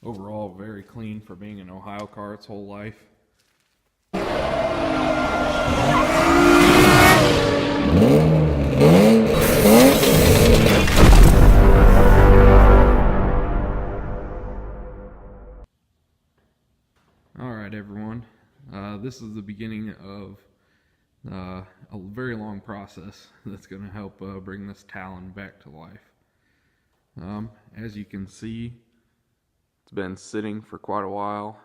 Overall, very clean for being an Ohio car its whole life. Alright everyone, this is the beginning of a very long process that's going to help bring this Talon back to life. As you can see, it's been sitting for quite a while.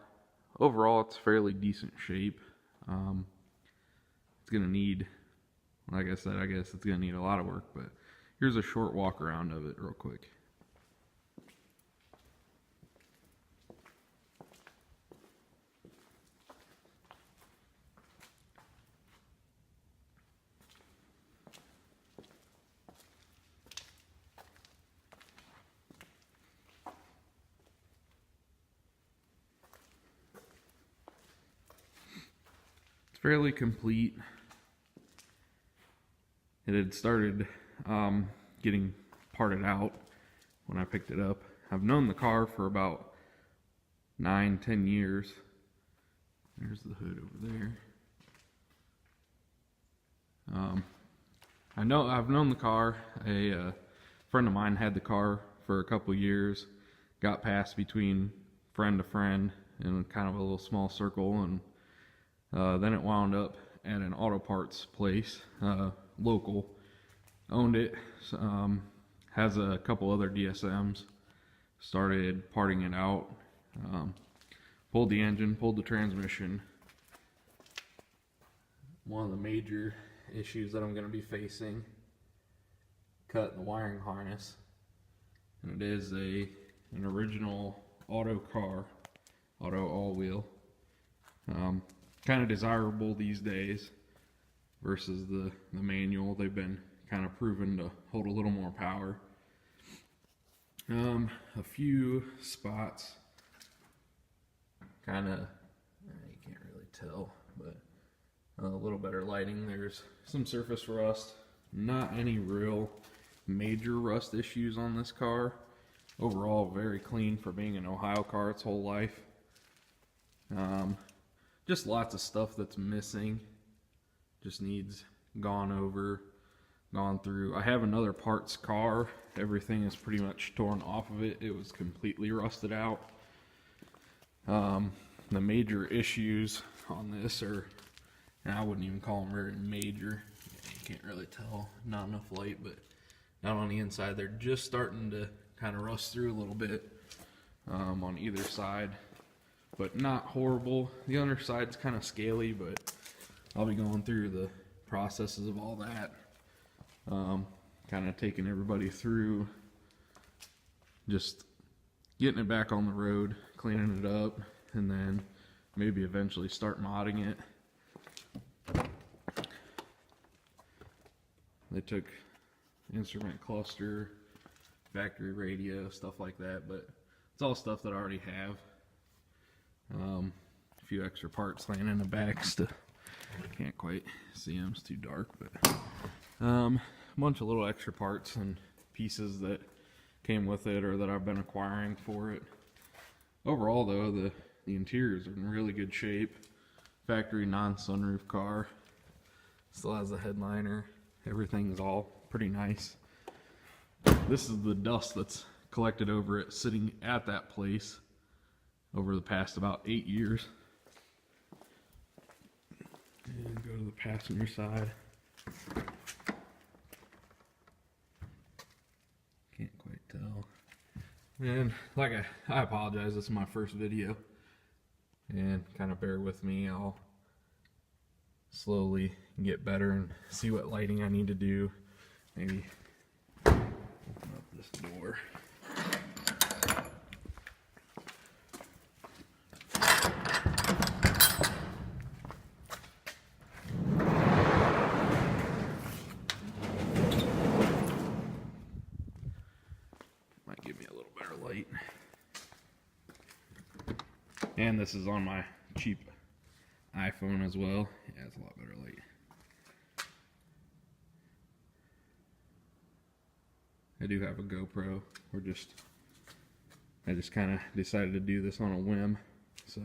Overall, it's fairly decent shape. It's going to need, like I said, I guess it's going to need a lot of work, but here's a short walk around of it real quick. Fairly complete. It had started getting parted out when I picked it up. I've known the car for about 9-10 years. There's the hood over there. I've known the car. A friend of mine had the car for a couple years. Got passed between friend to friend in kind of a little small circle, and then it wound up at an auto parts place, local. Owned it, has a couple other DSMs. Started parting it out. Pulled the engine, pulled the transmission. One of the major issues that I'm going to be facing, cut the wiring harness. And it is an original auto car, auto all-wheel. Kind of desirable these days versus the manual. They've been kind of proven to hold a little more power. A few spots, kind of, you can't really tell, but a little better lighting. There's some surface rust. Not any real major rust issues on this car. Overall, very clean for being an Ohio car its whole life. Just lots of stuff that's missing. Just needs gone over, gone through. I have another parts car. Everything is pretty much torn off of it. It was completely rusted out. The major issues on this are, and I wouldn't even call them very major. You can't really tell, not enough light, but down on the inside, they're just starting to kind of rust through a little bit on either side. But not horrible. The underside's kind of scaly, but I'll be going through the processes of all that. Kind of taking everybody through, just getting it back on the road, cleaning it up, and then maybe eventually start modding it. They took instrument cluster, factory radio, stuff like that, but it's all stuff that I already have. A few extra parts laying in the back. Can't quite see them, it's too dark, but a bunch of little extra parts and pieces that came with it or that I've been acquiring for it. Overall though, the interiors are in really good shape. Factory non-sunroof car. Still has the headliner. Everything's all pretty nice. This is the dust that's collected over it sitting at that place over the past about 8 years. And go to the passenger side. Can't quite tell. And like I apologize, this is my first video. And kind of bear with me, I'll slowly get better and see what lighting I need to do. Maybe open up this door. And this is on my cheap iPhone as well. Yeah, it's a lot better light. I do have a GoPro. We're just I just kind of decided to do this on a whim. So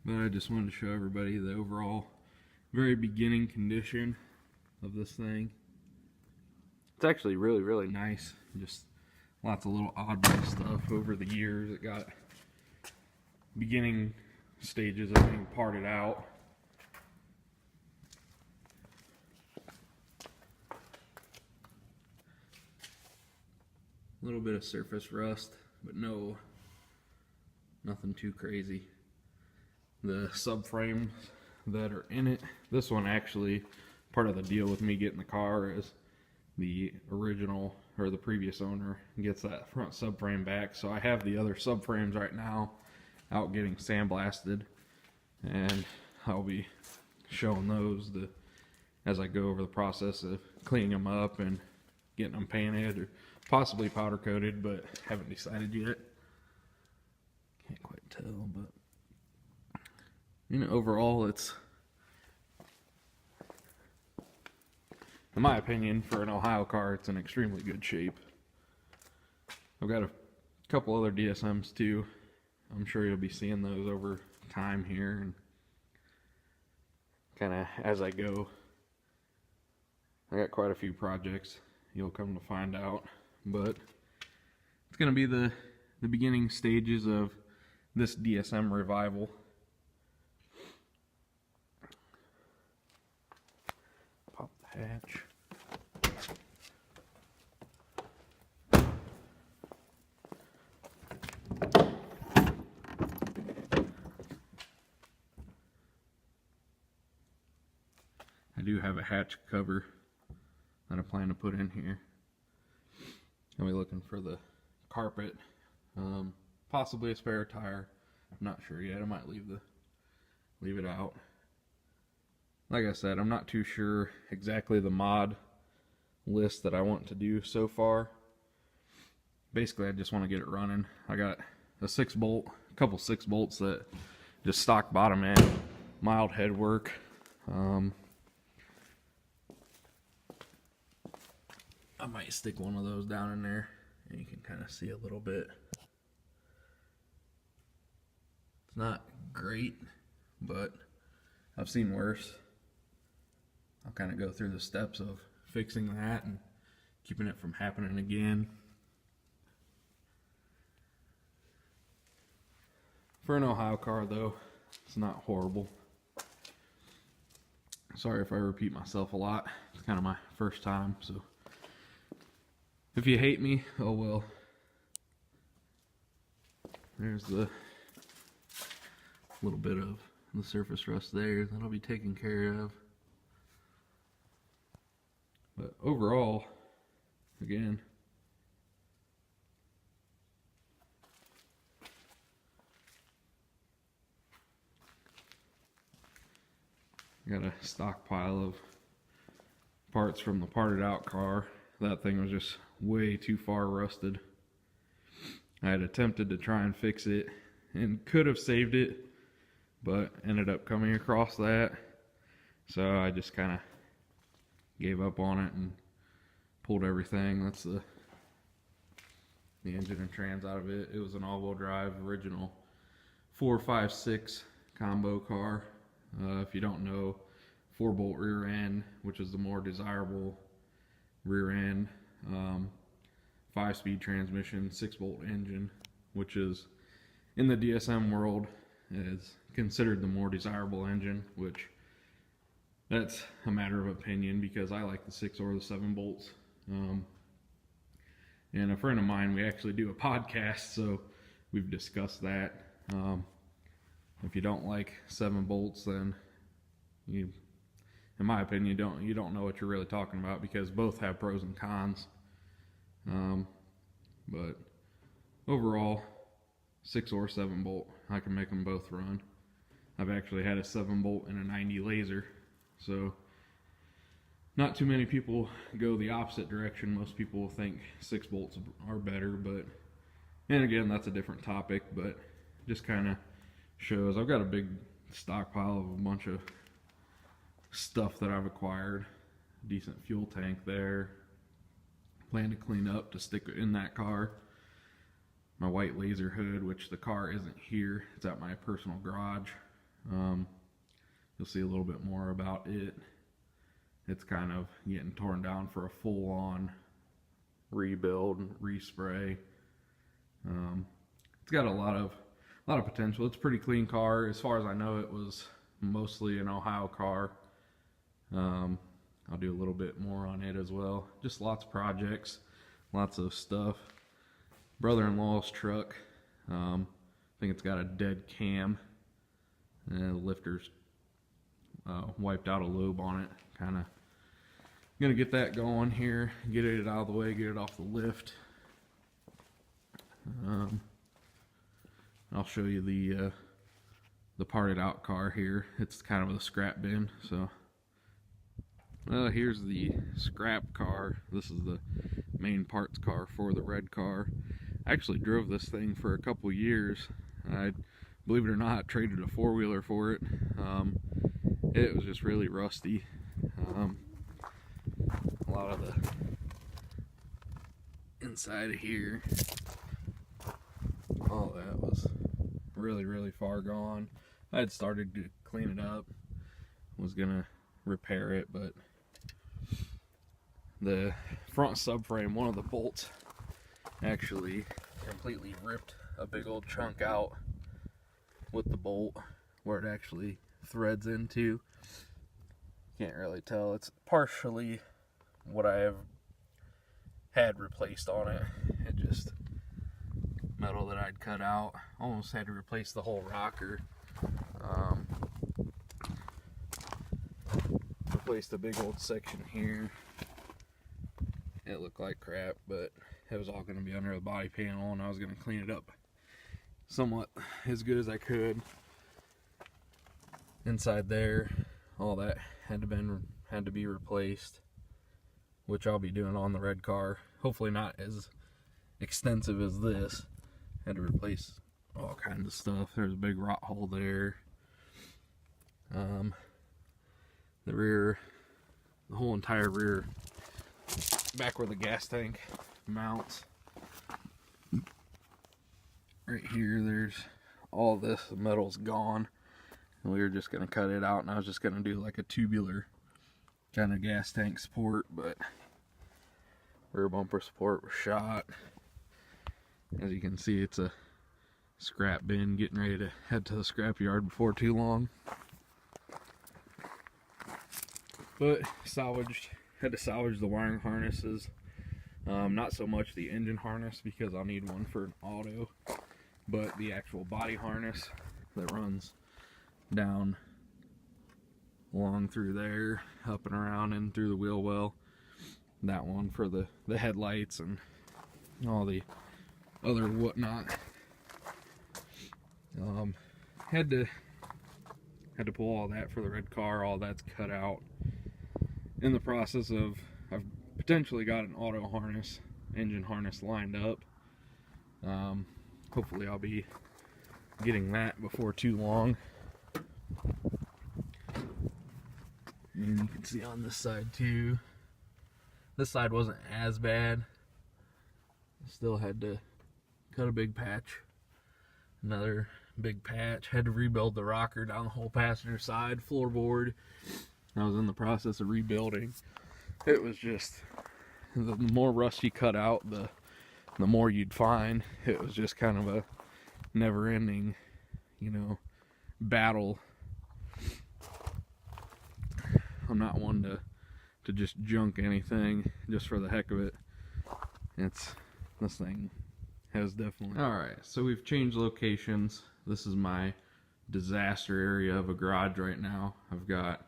but I just wanted to show everybody the overall very beginning condition of this thing. It's actually really nice. Just lots of little oddball stuff over the years. It got beginning stages of being parted out. A little bit of surface rust, but nothing too crazy. The subframes that are in it, this one actually, part of the deal with me getting the car is the original, or the previous owner, gets that front subframe back. So I have the other subframes right now out getting sandblasted, and I'll be showing those as I go over the process of cleaning them up and getting them painted or possibly powder coated, but haven't decided yet. Can't quite tell, but overall it's, in my opinion, for an Ohio car, it's in extremely good shape. I've got a couple other DSMs too. I'm sure you'll be seeing those over time here, and kind of as I go. I got quite a few projects, you'll come to find out, but it's going to be the beginning stages of this DSM revival. Pop the hatch. I do have a hatch cover that I plan to put in here. I'll be looking for the carpet, possibly a spare tire. I'm not sure yet. I might leave it out. Like I said, I'm not too sure exactly the mod list that I want to do so far. Basically, I just want to get it running. I got a 6-bolt, a couple 6-bolts that just stock bottom end, mild head work. I might stick one of those down in there, and you can kind of see a little bit. It's not great, but I've seen worse. I'll kind of go through the steps of fixing that and keeping it from happening again. For an Ohio car, though, it's not horrible. Sorry if I repeat myself a lot. It's kind of my first time, so if you hate me, oh well. There's the little bit of the surface rust there. That'll be taken care of. But overall, again, got a stockpile of parts from the parted out car. That thing was just way too far rusted. I had attempted to try and fix it and could have saved it, but ended up coming across that. So I just kind of gave up on it and pulled everything. That's the engine and trans out of it. It was an all-wheel drive original 4.5.6 combo car. If you don't know, 4-bolt rear end, which is the more desirable rear end, 5-speed transmission, 6-bolt engine, which is in the DSM world is considered the more desirable engine, which that's a matter of opinion because I like the 6 or the 7 bolts. And a friend of mine, we actually do a podcast, so we've discussed that. If you don't like 7 bolts, then you, in my opinion, you don't know what you're really talking about, because both have pros and cons. But overall, 6 or 7 bolt, I can make them both run. I've actually had a 7 bolt and a 90 laser, so not too many people go the opposite direction. Most people will think 6 bolts are better, but, and again, that's a different topic, but just kind of shows I've got a big stockpile of a bunch of stuff that I've acquired. decent fuel tank there. Plan to clean up to stick in that car. My white laser hood, which the car isn't here, it's at my personal garage. You'll see a little bit more about it. It's kind of getting torn down for a full-on rebuild and respray. It's got a lot of potential. It's a pretty clean car. As far as I know, it was mostly an Ohio car. I'll do a little bit more on it as well. Just lots of projects, lots of stuff. Brother-in-law's truck. I think it's got a dead cam. And the lifter's wiped out a lobe on it. Kind of gonna get that going here, get it out of the way, get it off the lift. I'll show you the parted out car here. It's kind of a scrap bin. So here's the scrap car. This is the main parts car for the red car. I actually drove this thing for a couple years. I, believe it or not, traded a four-wheeler for it. It was just really rusty. A lot of the inside of here, all that was really far gone. I had started to clean it up, was gonna repair it, but the front subframe, one of the bolts actually completely ripped a big old chunk out with the bolt where it actually threads into. Can't really tell. It's partially what I have had replaced on it. It just metal that I'd cut out. Almost had to replace the whole rocker. Replaced a big old section here. It looked like crap, but it was all going to be under the body panel, and I was going to clean it up somewhat as good as I could. Inside there, all that had to be replaced, which I'll be doing on the red car. Hopefully not as extensive as this. Had to replace all kinds of stuff. There's a big rot hole there. The rear, the whole entire rear, back where the gas tank mounts. Right here, there's all this metal's gone. And we were just going to cut it out, and I was just going to do like a tubular kind of gas tank support, but rear bumper support was shot. As you can see, it's a scrap bin, getting ready to head to the scrap yard before too long. But had to salvage the wiring harnesses. Not so much the engine harness, because I'll need one for an auto, but the actual body harness that runs down along through there, up and around and through the wheel well. That one for the headlights and all the other whatnot. Had to pull all that for the red car. All that's cut out. In the process of, I've potentially got an auto harness, engine harness lined up. Hopefully I'll be getting that before too long. And you can see on this side too. This side wasn't as bad. Still had to cut a big patch. Another big patch. Had to rebuild the rocker down the whole passenger side, floorboard. I was in the process of rebuilding. It was just, the more rust you cut out, the more you'd find. It was just kind of a never-ending, battle. I'm not one to just junk anything just for the heck of it. This thing has definitely... Alright, so we've changed locations. This is my disaster area of a garage right now. I've got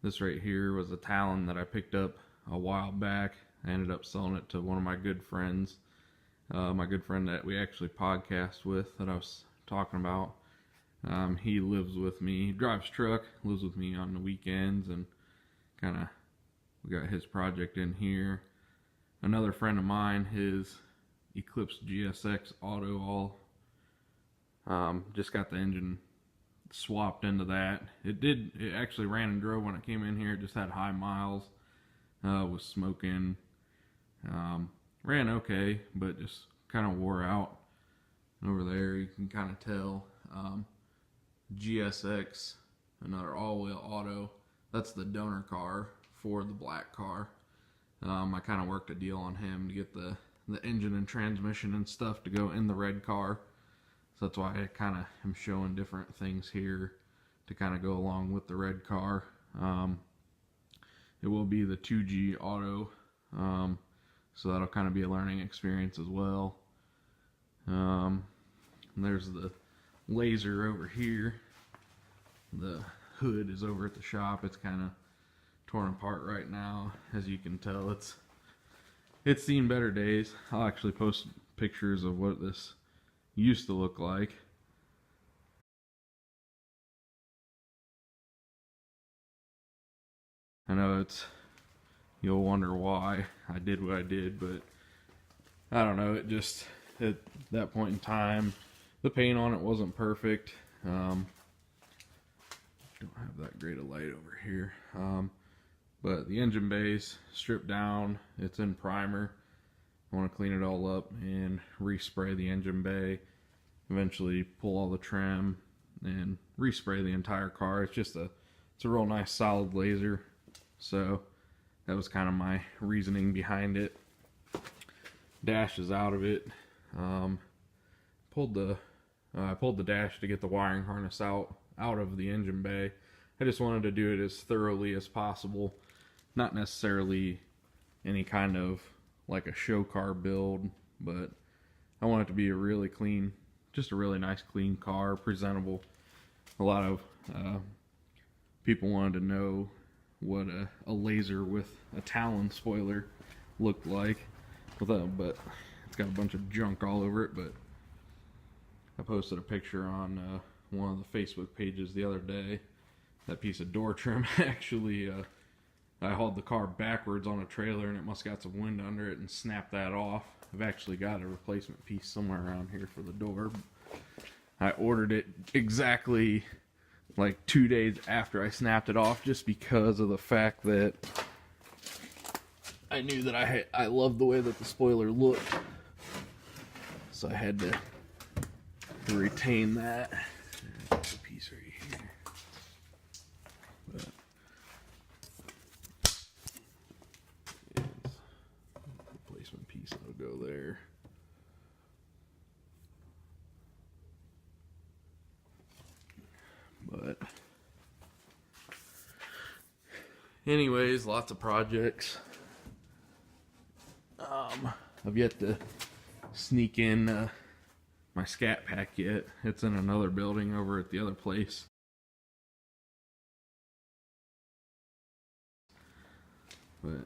this right here was a Talon that I picked up a while back. I ended up selling it to one of my good friends. My good friend that we actually podcast with, that I was talking about. He lives with me. He drives truck, lives with me on the weekends, and we got his project in here. Another friend of mine, his Eclipse GSX Auto just got the engine swapped into that. It actually ran and drove when it came in here. It just had high miles. Was smoking. Ran okay, but just kind of wore out. And over there you can kind of tell. GSX, another all-wheel auto. That's the donor car for the black car. I kind of worked a deal on him to get the engine and transmission and stuff to go in the red car. So that's why I kind of am showing different things here to kind of go along with the red car. It will be the 2G auto, so that'll kind of be a learning experience as well. There's the laser over here. The hood is over at the shop. It's kind of torn apart right now. As you can tell, it's seen better days. I'll actually post pictures of what this used to look like. I know you'll wonder why I did what I did, but I don't know, it just, at that point in time, the paint on it wasn't perfect. Don't have that great a light over here. But the engine base stripped down, it's in primer. I want to clean it all up and respray the engine bay. Eventually pull all the trim and respray the entire car. It's a real nice solid laser. So that was kind of my reasoning behind it. Dash is out of it. I pulled the dash to get the wiring harness out of the engine bay. I just wanted to do it as thoroughly as possible. Not necessarily any kind of like a show car build, but I want it to be a really clean, just a really nice clean car, presentable. A lot of people wanted to know what a laser with a Talon spoiler looked like, but it's got a bunch of junk all over it. But I posted a picture on one of the Facebook pages the other day. That piece of door trim actually, I hauled the car backwards on a trailer and it must have got some wind under it and snapped that off. I've actually got a replacement piece somewhere around here for the door. I ordered it exactly like 2 days after I snapped it off, just because of the fact that I knew that I loved the way that the spoiler looked. So I had to retain that. There's a piece right here. But replacement piece that'll go there. But anyways, lots of projects. I've yet to sneak in my scat pack yet. It's in another building over at the other place. But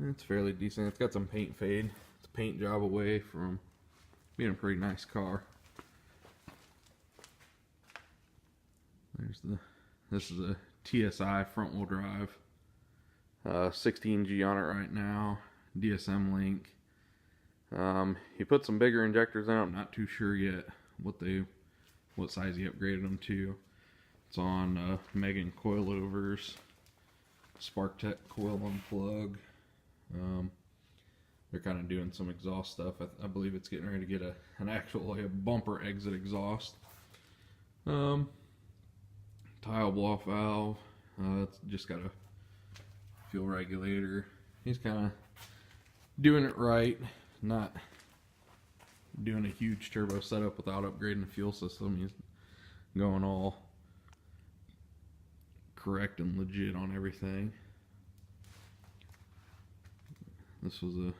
it's fairly decent. It's got some paint fade. It's a paint job away from being a pretty nice car. This is a TSI front wheel drive. 16G on it right now. DSM link. He put some bigger injectors in. I'm not too sure yet what size he upgraded them to. It's on Megan coilovers, SparkTech coil unplug. They're kind of doing some exhaust stuff. I believe it's getting ready to get an actual like a bumper exit exhaust. Tile blow off valve. It's just got a fuel regulator. He's kind of doing it right, not doing a huge turbo setup without upgrading the fuel system. He's going all correct and legit on everything. This was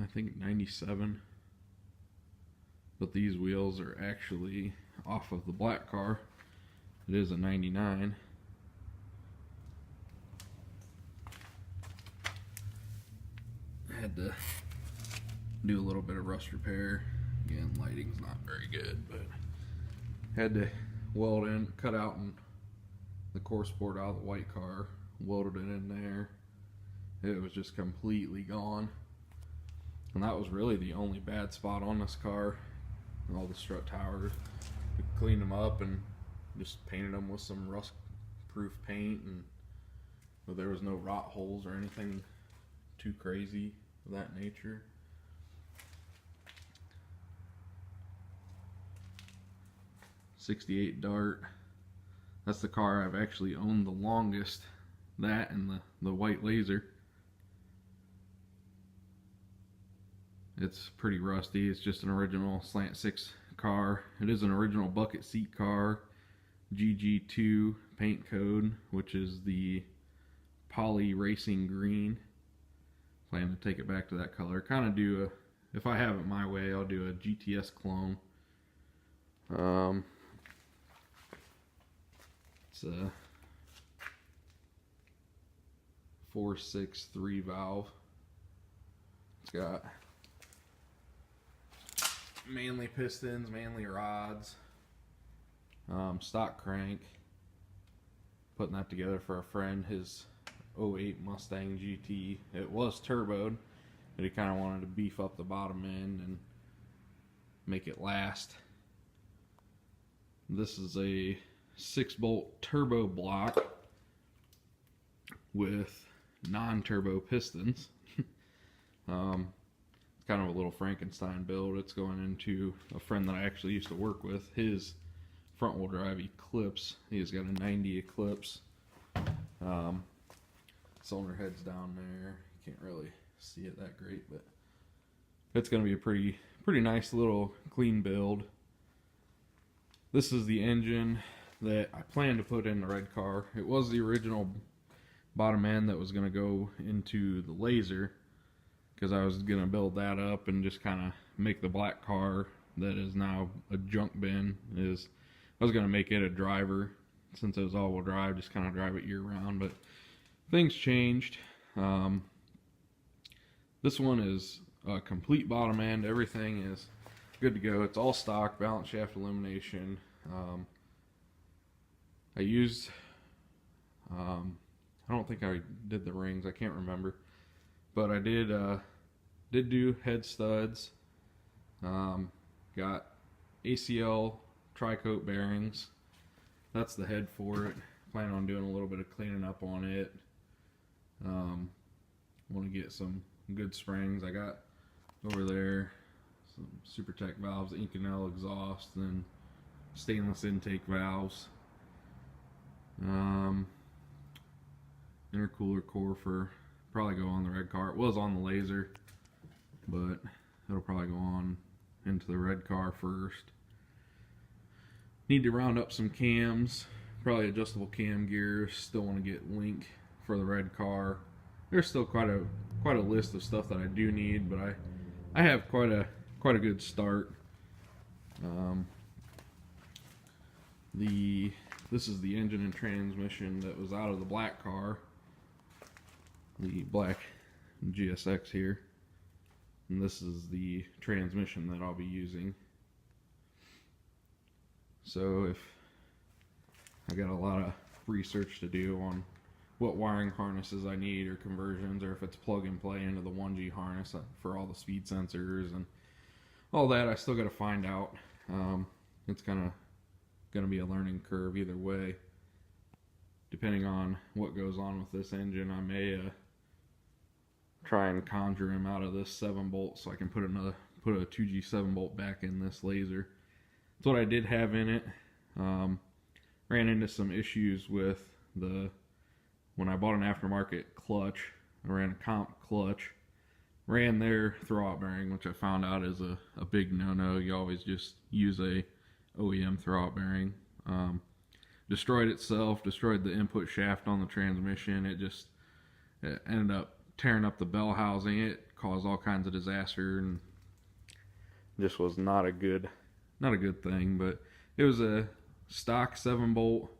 I think 97, but these wheels are actually off of the black car. It is a 99. I had to do a little bit of rust repair. Again, lighting's not very good, but had to weld in, cut out the course board out of the white car, welded it in there. It was just completely gone. And that was really the only bad spot on this car. All the strut towers. We cleaned them up and just painted them with some rust proof paint, and but there was no rot holes or anything too crazy of that nature. '68 Dart. That's the car I've actually owned the longest. That and the white laser. It's pretty rusty. It's just an original slant 6 car. It is an original bucket seat car. GG2 paint code, which is the Poly Racing Green. Plan to take it back to that color. Kind of do a, if I have it my way, I'll do a GTS clone. It's a 463 valve. It's got Manley pistons, Manley rods, stock crank. Putting that together for a friend, his '08 Mustang GT. It was turboed, but he kind of wanted to beef up the bottom end and make it last. This is a 6-bolt turbo block with non-turbo pistons. It's kind of a little Frankenstein build. It's going into a friend that I actually used to work with, his front-wheel drive Eclipse. He's got a 90 Eclipse. Cylinder head's down there. You can't really see it that great, but it's going to be a pretty nice little clean build. This is the engine that I planned to put in the red car. It was the original bottom end that was going to go into the laser, because I was going to build that up and just kind of make the black car that is now a junk bin. I was going to make it a driver, since it was all-wheel drive, just kind of drive it year-round, but things changed. This one is a complete bottom end. Everything is good to go. It's all stock, balance shaft illumination. I used, I don't think I did the rings, I can't remember, but I did do head studs. Got ACL tri-coat bearings. That's the head for it. Plan on doing a little bit of cleaning up on it. Want to get some good springs. I got over there some SuperTech valves, Inconel exhaust, and stainless intake valves. Intercooler core for probably go on the red car. It was on the laser, but it'll probably go on into the red car first. Need to round up some cams, probably adjustable cam gears. Still want to get link for the red car. There's still quite a list of stuff that I do need, but I have quite a good start. This is the engine and transmission that was out of the black car, the black GSX here, and this is the transmission that I'll be using. So if I got a lot of research to do on what wiring harnesses I need or conversions, or if it's plug and play into the 1G harness for all the speed sensors and all that, I still got to find out. It's kind of going to be a learning curve either way. Depending on what goes on with this engine, I may try and conjure him out of this 7-bolt so I can put a 2G 7-bolt back in this laser. That's what I did have in it. Ran into some issues with when I bought an aftermarket clutch. I ran a comp clutch. Ran their throwout bearing, which I found out is a big no-no. You always just use a OEM throwout bearing. Destroyed itself, destroyed the input shaft on the transmission. It ended up tearing up the bell housing. It caused all kinds of disaster and just was not a good thing. But it was a stock 7-bolt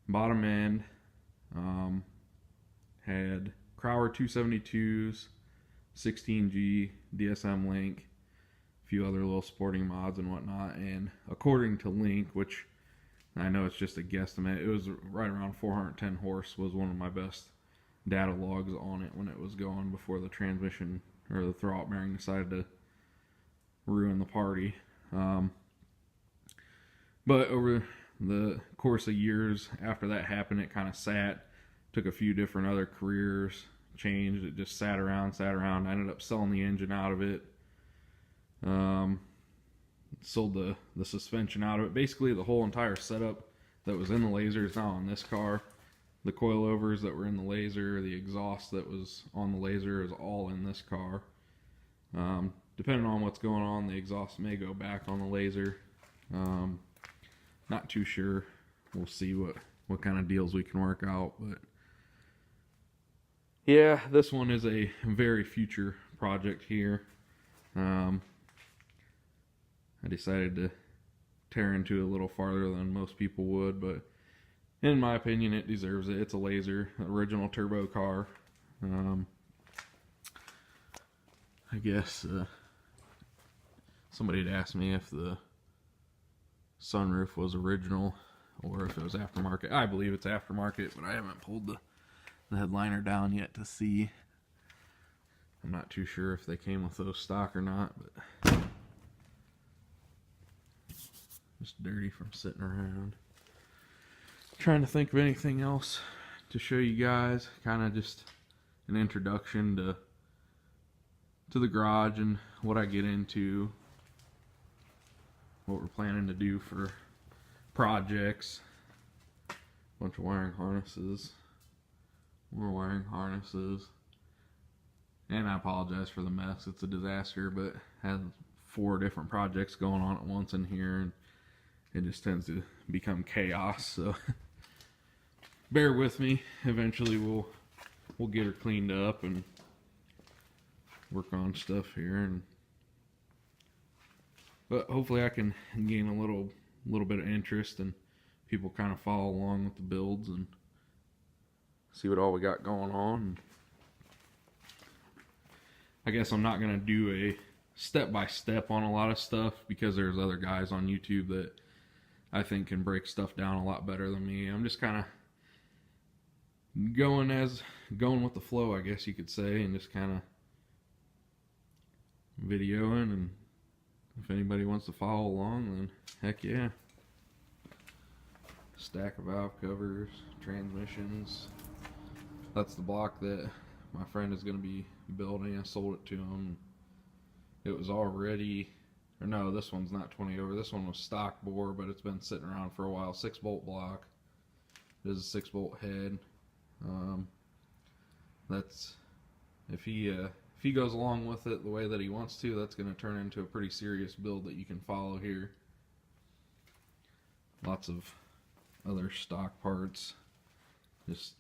bottom end. Had Crower 272s, 16G DSM link, a few other little sporting mods and whatnot, and according to Link, which I know it's just a guesstimate, it was right around 410 horse was one of my best data logs on it when it was going before the transmission or the throwout bearing decided to ruin the party. But over the course of years after that happened, it kind of sat, took a few different other careers, changed. It just sat around. I ended up selling the engine out of it. Sold the suspension out of it. Basically, the whole entire setup that was in the Laser is now on this car. The coilovers that were in the Laser, the exhaust that was on the Laser is all in this car. Depending on what's going on, the exhaust may go back on the Laser. Not too sure. We'll see what kind of deals we can work out. But yeah, this one is a very future project here. I decided to tear into it a little farther than most people would, but in my opinion, it deserves it. It's a Laser, original turbo car. I guess somebody had asked me if the sunroof was original or if it was aftermarket. I believe it's aftermarket, but I haven't pulled the headliner down yet to see. I'm not too sure if they came with those stock or not, but just dirty from sitting around. Trying to think of anything else to show you guys. Kind of just an introduction to the garage and what I get into, what we're planning to do for projects. Bunch of wiring harnesses, more wiring harnesses, and I apologize for the mess. It's a disaster, but had 4 different projects going on at once in here, and it just tends to become chaos. So bear with me. Eventually we'll get her cleaned up and work on stuff here, but hopefully I can gain a little bit of interest and people kind of follow along with the builds and see what all we got going on. I guess I'm not going to do a step-by-step on a lot of stuff because there's other guys on YouTube that I think can break stuff down a lot better than me. I'm just kind of going with the flow, I guess you could say, and just kind of videoing, and if anybody wants to follow along, then heck yeah. Stack of valve covers, transmissions. That's the block that my friend is going to be building. I sold it to him. It was already, or no, this one's not 20 over. This one was stock bore, but it's been sitting around for a while. 6-bolt block. It is a 6-bolt head. That's, if he goes along with it the way that he wants to, that's going to turn into a pretty serious build that you can follow here. Lots of other stock parts, just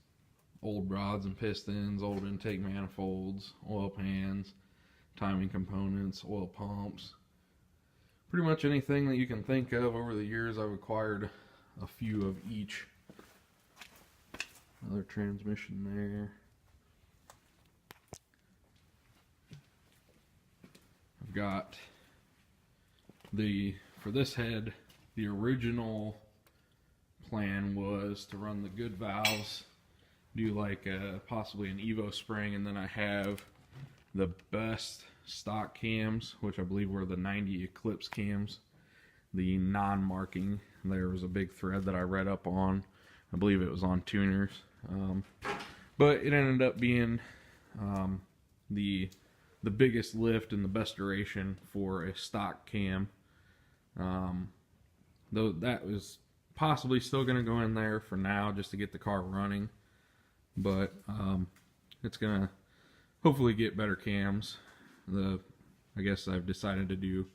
old rods and pistons, old intake manifolds, oil pans, timing components, oil pumps, pretty much anything that you can think of. Over the years I've acquired a few of each. Another transmission there. I've got for this head, the original plan was to run the good valves, do like possibly an Evo spring, and then I have the best stock cams, which I believe were the 90 Eclipse cams, the non-marking. There was a big thread that I read up on. I believe it was on Tuners, but it ended up being the biggest lift and the best duration for a stock cam. Though that was possibly still going to go in there for now just to get the car running, but it's going to hopefully get better cams. I guess I've decided to do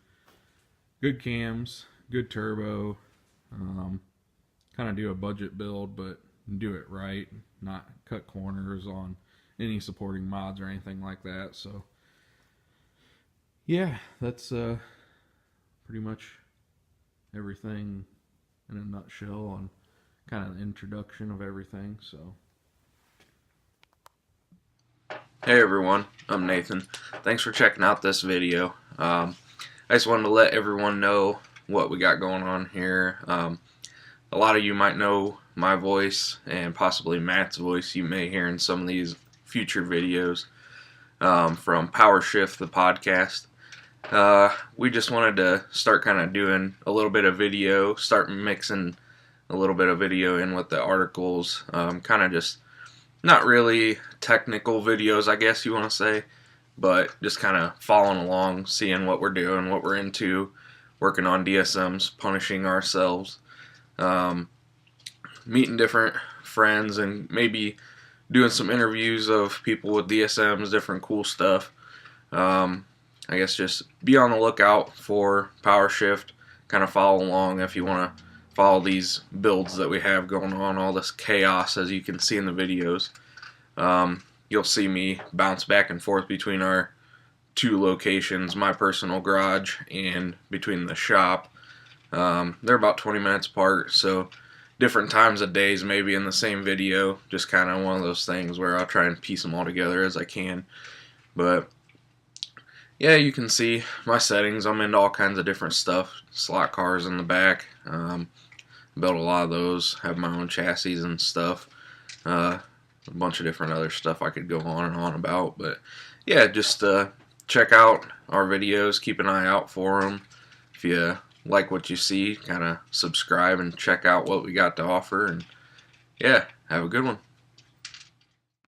good cams, good turbo, kind of do a budget build, but do it right, not cut corners on any supporting mods or anything like that. So yeah, that's pretty much everything in a nutshell on kind of the introduction of everything. So hey everyone, I'm Nathan. Thanks for checking out this video. I just wanted to let everyone know what we got going on here. A lot of you might know my voice and possibly Matt's voice you may hear in some of these future videos from Powershift, the podcast. We just wanted to start kind of doing a little bit of video, start mixing a little bit of video in with the articles, kind of just not really technical videos, I guess you want to say, but just kind of following along, seeing what we're doing, what we're into, working on DSMs, punishing ourselves, meeting different friends, and maybe doing some interviews of people with DSMs, different cool stuff. I guess just be on the lookout for Powershift. Kind of follow along if you want to follow these builds that we have going on, all this chaos as you can see in the videos. You'll see me bounce back and forth between our two locations, my personal garage and between the shop. They're about 20 minutes apart, so different times of days maybe in the same video. Just kind of one of those things where I'll try and piece them all together as I can. But yeah, you can see my settings. I'm into all kinds of different stuff. Slot cars in the back. Built a lot of those. Have my own chassis and stuff. A bunch of different other stuff I could go on and on about. But yeah, just check out our videos. Keep an eye out for them. If you like what you see, kind of subscribe and check out what we got to offer. And yeah, have a good one.